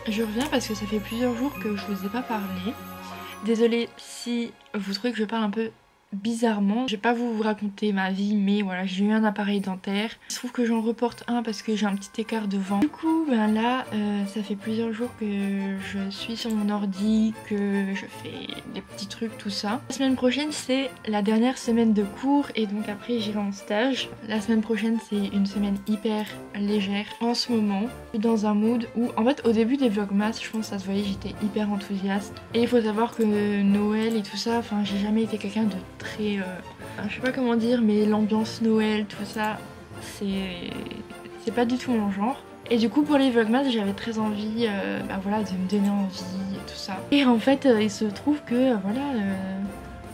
Je reviens parce que ça fait plusieurs jours que je vous ai pas parlé. Désolée si vous trouvez que je parle un peu bizarrement. Je vais pas vous raconter ma vie, mais voilà, j'ai eu un appareil dentaire. Il se trouve que j'en reporte un parce que j'ai un petit écart de vent. Du coup, ben là, ça fait plusieurs jours que je suis sur mon ordi, que je fais des petits trucs, tout ça. La semaine prochaine, c'est la dernière semaine de cours et donc après j'irai en stage. La semaine prochaine, c'est une semaine hyper légère. En ce moment, je suis dans un mood où, en fait, au début des vlogmas, je pense que ça se voyait, j'étais hyper enthousiaste. Et il faut savoir que Noël et tout ça, enfin, j'ai jamais été quelqu'un de très... je sais pas comment dire, mais l'ambiance Noël, tout ça, c'est pas du tout mon genre. Et du coup pour les vlogmas j'avais très envie bah voilà, de me donner envie et tout ça. Et en fait il se trouve que voilà,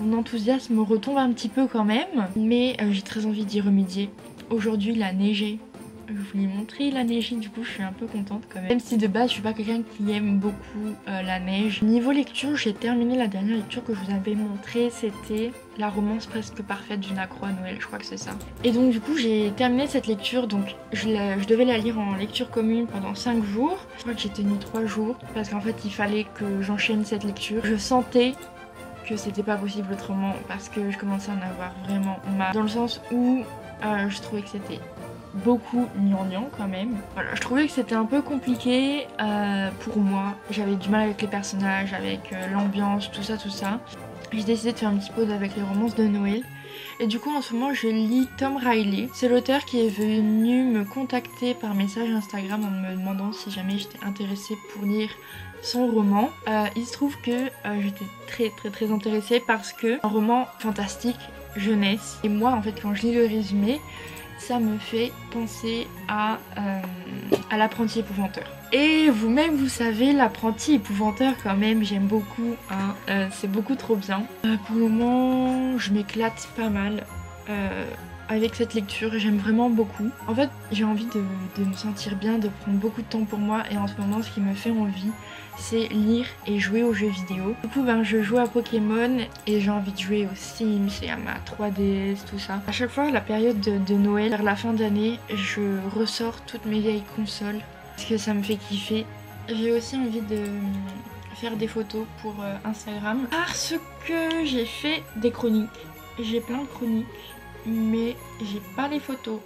mon enthousiasme retombe un petit peu quand même. Mais j'ai très envie d'y remédier. Aujourd'hui il a neigé. Je vous l'ai montré, il a neigé, du coup je suis un peu contente quand même. Même si de base je suis pas quelqu'un qui aime beaucoup la neige. Niveau lecture, j'ai terminé la dernière lecture que je vous avais montrée, c'était La romance presque parfaite d'une accro à Noël, je crois que c'est ça. Et donc du coup j'ai terminé cette lecture, donc je devais la lire en lecture commune pendant 5 jours. Je crois que j'ai tenu 3 jours parce qu'en fait il fallait que j'enchaîne cette lecture. Je sentais que c'était pas possible autrement parce que je commençais à en avoir vraiment marre. Dans le sens où je trouvais que c'était beaucoup gnangnan quand même. Voilà, je trouvais que c'était un peu compliqué pour moi. J'avais du mal avec les personnages, avec l'ambiance, tout ça, tout ça. J'ai décidé de faire un petit pause avec les romances de Noël. Et du coup en ce moment je lis Tom Riley. C'est l'auteur qui est venu me contacter par message Instagram en me demandant si jamais j'étais intéressée pour lire son roman. Il se trouve que j'étais très intéressée parce que un roman fantastique, jeunesse. Et moi en fait quand je lis le résumé, ça me fait penser à à l'apprenti épouvanteur. Et vous-même vous savez, l'apprenti épouvanteur quand même j'aime beaucoup, hein. C'est beaucoup trop bien. Pour le moment je m'éclate pas mal avec cette lecture, j'aime vraiment beaucoup. En fait j'ai envie de me sentir bien, de prendre beaucoup de temps pour moi et en ce moment ce qui me fait envie c'est lire et jouer aux jeux vidéo. Du coup je joue à Pokémon et j'ai envie de jouer aux Sims et à ma 3DS, tout ça. À chaque fois la période de Noël, vers la fin d'année, je ressors toutes mes vieilles consoles parce que ça me fait kiffer. J'ai aussi envie de faire des photos pour Instagram parce que j'ai fait des chroniques. J'ai plein de chroniques mais j'ai pas les photos.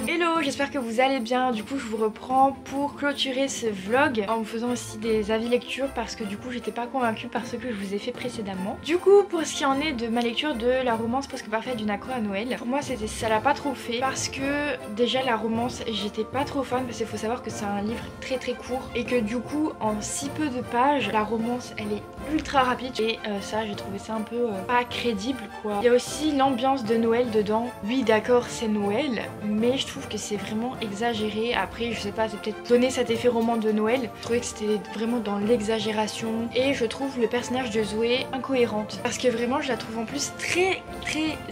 Hello, j'espère que vous allez bien. Du coup je vous reprends pour clôturer ce vlog en vous faisant aussi des avis lecture parce que du coup j'étais pas convaincue par ce que je vous ai fait précédemment. Du coup pour ce qui en est de ma lecture de la romance presque parfaite d'une accro à Noël, pour moi ça l'a pas trop fait parce que déjà la romance j'étais pas trop fan parce qu'il faut savoir que c'est un livre très court et que du coup en si peu de pages la romance elle est ultra rapide et ça j'ai trouvé ça un peu pas crédible quoi. Il y a aussi l'ambiance de Noël dedans. Oui d'accord c'est Noël mais je trouve que c'est vraiment exagéré. Après je sais pas, c'est peut-être donner cet effet roman de Noël. Je trouvais que c'était vraiment dans l'exagération et je trouve le personnage de Zoé incohérente parce que vraiment je la trouve en plus très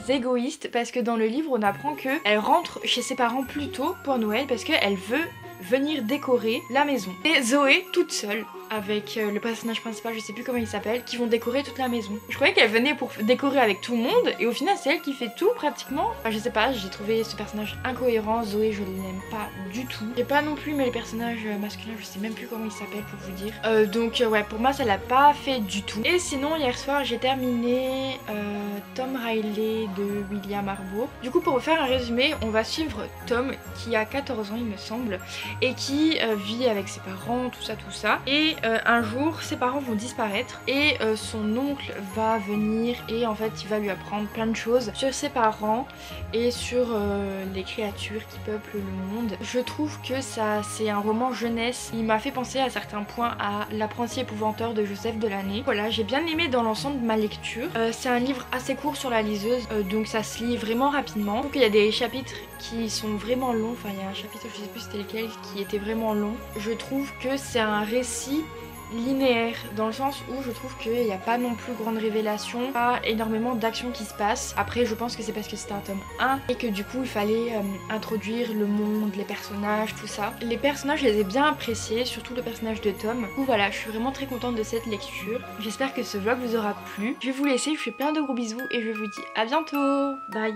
égoïste parce que dans le livre on apprend que elle rentre chez ses parents plus tôt pour Noël parce qu'elle veut venir décorer la maison. Et Zoé toute seule avec le personnage principal, je sais plus comment il s'appelle, qui vont décorer toute la maison. Je croyais qu'elle venait pour décorer avec tout le monde et au final c'est elle qui fait tout pratiquement. Enfin, je sais pas, j'ai trouvé ce personnage incohérent. Zoé je l'aime pas du tout. J'ai pas non plus mais les personnages masculins je sais même plus comment ils s'appellent pour vous dire. Donc ouais pour moi ça l'a pas fait du tout. Et sinon hier soir j'ai terminé Tom Riley de William Harbour. Du coup pour vous faire un résumé, on va suivre Tom qui a 14 ans il me semble et qui vit avec ses parents, tout ça. Et un jour ses parents vont disparaître et son oncle va venir et en fait il va lui apprendre plein de choses sur ses parents et sur les créatures qui peuplent le monde. Je trouve que ça c'est un roman jeunesse. Il m'a fait penser à certains points à L'apprenti épouvanteur de Joseph Delaney. Voilà, j'ai bien aimé dans l'ensemble ma lecture. C'est un livre assez court sur la liseuse donc ça se lit vraiment rapidement. Je trouve qu'il y a des chapitres qui sont vraiment longs. Enfin il y a un chapitre, je sais plus c'était lequel, qui était vraiment long. Je trouve que c'est un récit linéaire dans le sens où je trouve qu'il n'y a pas non plus grande révélation, pas énormément d'actions qui se passent. Après je pense que c'est parce que c'était un tome 1 et que du coup il fallait introduire le monde, les personnages, tout ça. Les personnages je les ai bien appréciés, surtout le personnage de Tom. Du coup voilà, je suis vraiment très contente de cette lecture. J'espère que ce vlog vous aura plu. Je vais vous laisser, je vous fais plein de gros bisous et je vous dis à bientôt. Bye.